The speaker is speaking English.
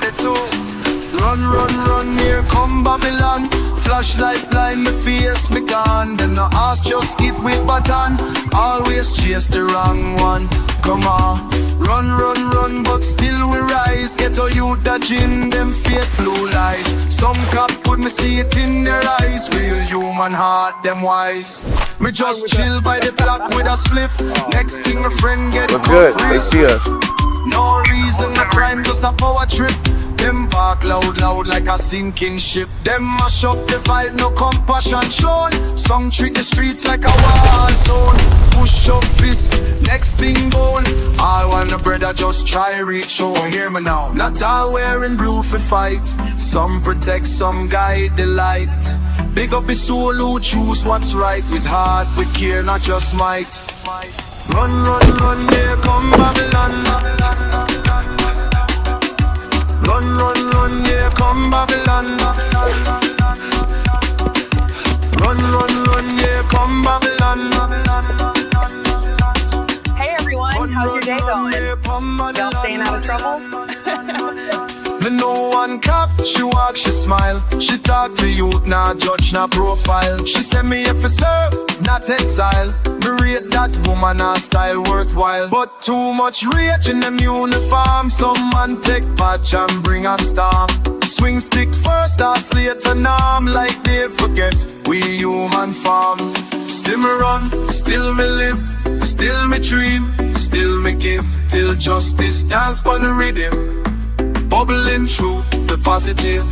the two. Run, run, run, here come Babylon. Flashlight blind, me face, me gone. Them no ask, just hit with baton. Always chase the wrong one. Come on, run, run, run, but still we rise. Get a youth that gin, them fake blue lies. Some cop put me see it in their eyes. Real human heart, them wise. Me just chill by the block with a spliff. Next thing my friend get We're good. They see us. No reason, no crime, just a power trip. Them bark loud, loud like a sinking ship. Them mash up the vibe, no compassion shown. Some treat the streets like a war zone. Push up fist, next thing gone. All want a brother just try reach home. Hear me now, not all wearing blue for fight. Some protect, some guide the light. Big up his soul who choose what's right. With heart, with care, not just might. Run, run, run, here come Babylon. Run, run, run, here come Babylon. Run, run, run, here come Babylon. Hey everyone, how's your day going? Y'all staying out of trouble? Me know one cop, she walk, she smile. She talk to youth, not judge, not profile. She send me if I serve, not exile. Me rate that woman, her style worthwhile. But too much rage in them uniform. Some man take patch and bring a storm. Swing stick first, ask later norm. Like they forget, we human form. Still me run, still me live. Still me dream, still me give. Till justice dance on the rhythm. Bubbling through the positive.